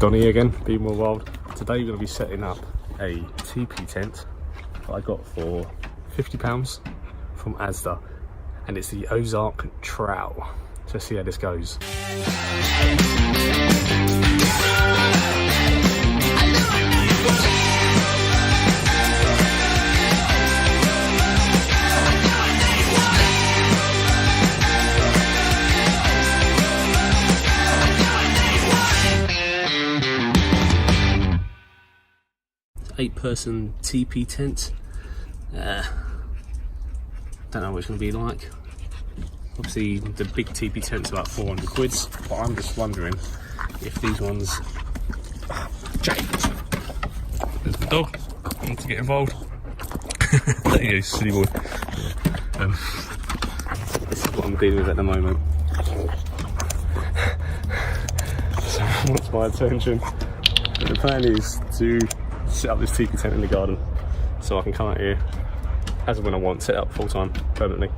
Donnie again, Be More Wild. Today we're going to be setting up a teepee tent that I got for £50 from Asda, and it's the Ozark Trail. So let's see how this goes. Eight-person teepee tent. Don't know what it's going to be like. Obviously the big teepee tent's about 400 quid, but I'm just wondering if these ones... Jay! There's the dog, I want to get involved. There you go, silly boy. This is what I'm dealing with at the moment. So what's my attention? But the plan is to set up this teepee tent in the garden so I can come out here as and when I want, set up full time, permanently.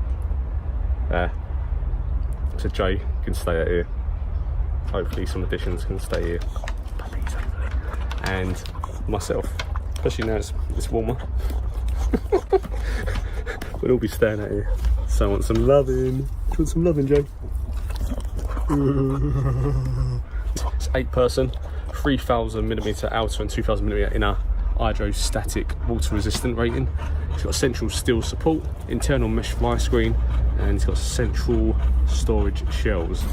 So Jay can stay out here. Hopefully some additions can stay here. Puppies, hopefully. And myself, especially now it's warmer. We'll all be staying out here. So I want some loving. Do you want some loving, Jay? It's 8-person, 3000mm outer and 2000mm inner hydrostatic water resistant rating. It's got central steel support, internal mesh fly screen, and it's got central storage shelves.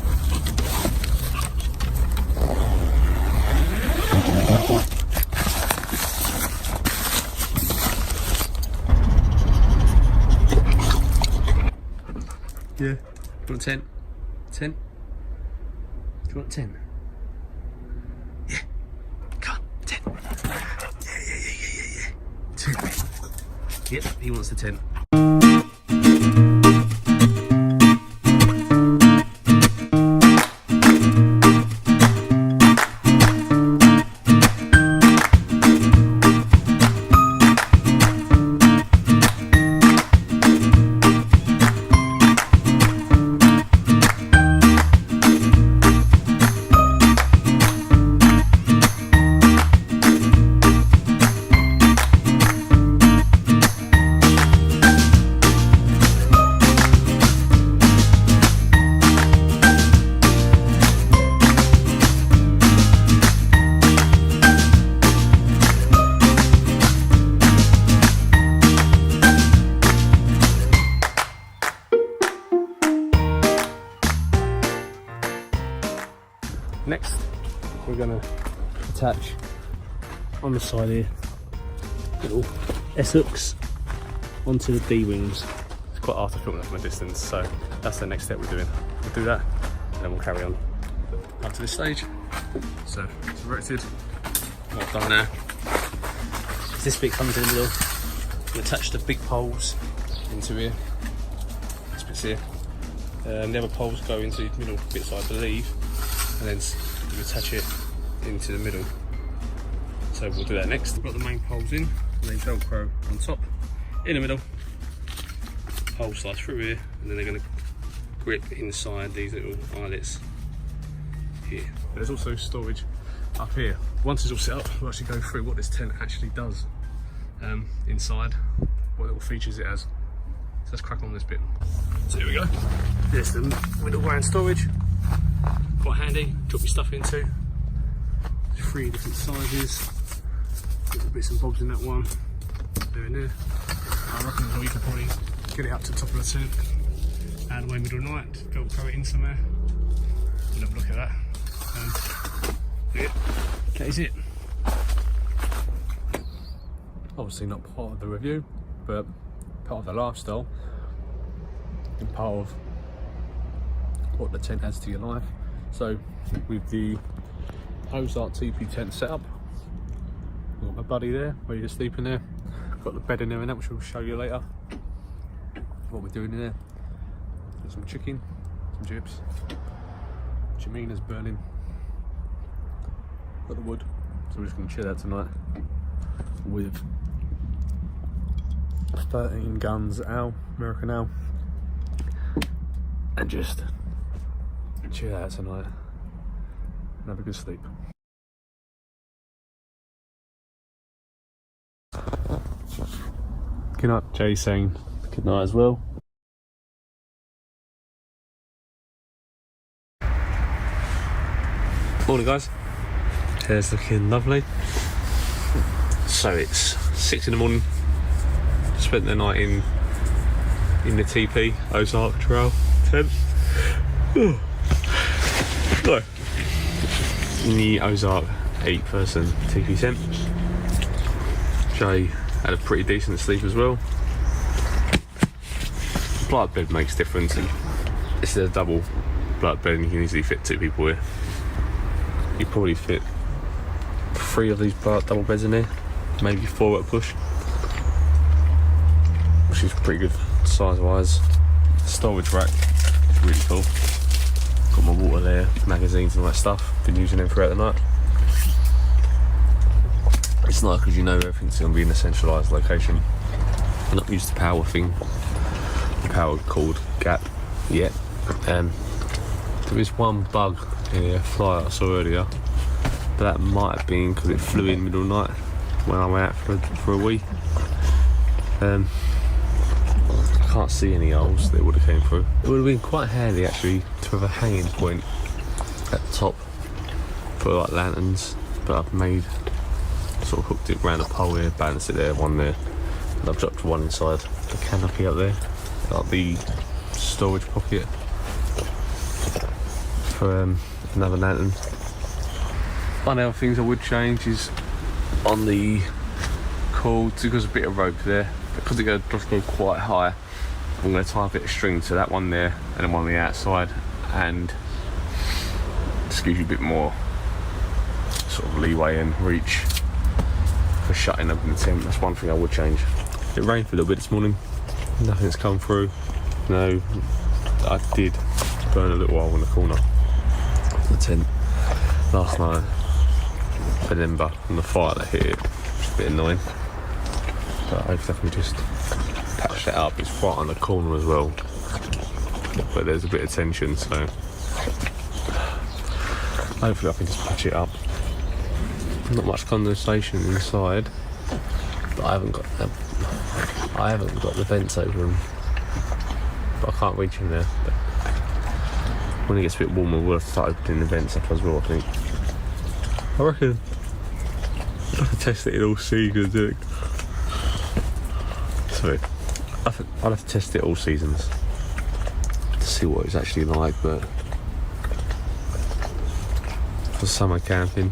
Yeah, do you want 10? 10? Do you want 10? Yeah, come on, 10. Yeah. 10. Yep, he wants the 10. Next, we're going to attach on the side here little S-hooks onto the D-wings. It's quite hard to film that from a distance, so that's the next step we're doing. We'll do that, and then we'll carry on up to this stage. So it's erected. What I've done now is this bit comes in the middle. We attach the big poles into here. This bit's here. The other poles go into the middle bits, I believe. And then you attach it into the middle. So we'll do that next. We've got the main poles in, and then Velcro on top, in the middle. Pole slides through here, and then they're going to grip inside these little eyelets here. There's also storage up here. Once it's all set up, we'll actually go through what this tent actually does inside, what little features it has. So let's crack on this bit. So here we go. There's the middle ground storage. Quite handy, drop your stuff into. There's 3 different sizes. Little bits and bobs in that one. There and there. I reckon as well you could probably get it up to the top of the tent. And away middle of the night, Velcro it in somewhere. We'll have a look at that. And yeah, that is it. Obviously not part of the review, but part of the lifestyle and part of what the tent adds to your life. So with the Ozark teepee tent set up, I've got my buddy there, ready to sleep in there. Got the bed in there and that, which we'll show you later. What we're doing in there. Got some chicken, some chips. Chimina's burning. Got the wood, so we're just going to chill out tonight with 13 guns owl, American owl, and just chill out tonight and have a good sleep. packing up. Jay's saying good night as well. Morning guys. Hair's looking lovely. So it's 6 in the morning. Spent the night in the Teepee Ozark Trail tent. Oh. No. In the Ozark 8-person Teepee tent. Jay had a pretty decent sleep as well. Blood bed makes difference. This is a double blood bed and you can easily fit 2 people here. You probably fit 3 of these double beds in here, maybe 4 at a push, which is pretty good size wise. Storage rack is really cool. Got my water there, magazines and all that stuff. Been using them throughout the night. It's nice because you know everything's going to be in a centralised location. I'm not used to power cord gap yet. There is one bug in a fly I saw earlier, but that might have been because it flew in the middle of the night when I went out for a wee. I can't see any holes that would have came through. It would have been quite handy actually to have a hanging point at the top for like lanterns, but I've made sort of hooked it around a pole here, balanced it there, one there, and I've dropped one inside the canopy up there, like the storage pocket for another lantern. One of the other things I would change is on the cords, because there's a bit of rope there, because it does go quite high. I'm going to tie a bit of string to that one there and then one on the outside, and just gives you a bit more sort of leeway and reach for shutting up in the tent. That's one thing I would change. It rained for a little bit this morning, nothing's come through. No, I did burn a little while in the corner of the tent last night, but then from the fire that hit it, it's a bit annoying. But hopefully I can just patch that up. It's right on the corner as well, but there's a bit of tension, so hopefully I can just patch it up. Not much condensation inside, but I haven't got the vents open, but I can't reach in there. But when it gets a bit warmer, we'll have to start opening the vents up as well, I think. I reckon I'll have to test it in all seasons. Sorry, I'll have to test it all seasons to see what it's actually like, but for summer camping,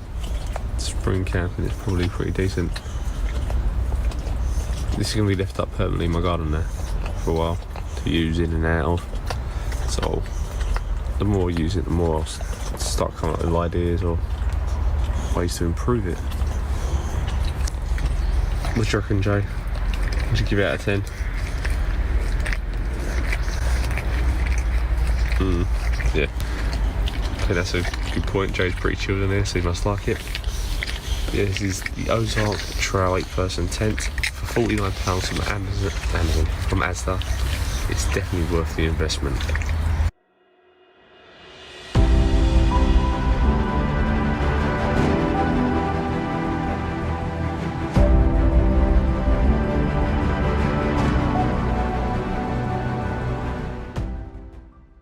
spring camping, it's probably pretty decent. This is going to be left up permanently in my garden there for a while to use in and out of. So the more I use it, the more I'll start coming up with ideas or ways to improve it. What do you reckon, Jay? Would you give it out of 10? Yeah. Okay, that's a good point. Jay's pretty chilled in there, so he must like it. But yeah, this is the Ozark Trail 8-person tent for £49 from Amazon, from Asda. It's definitely worth the investment.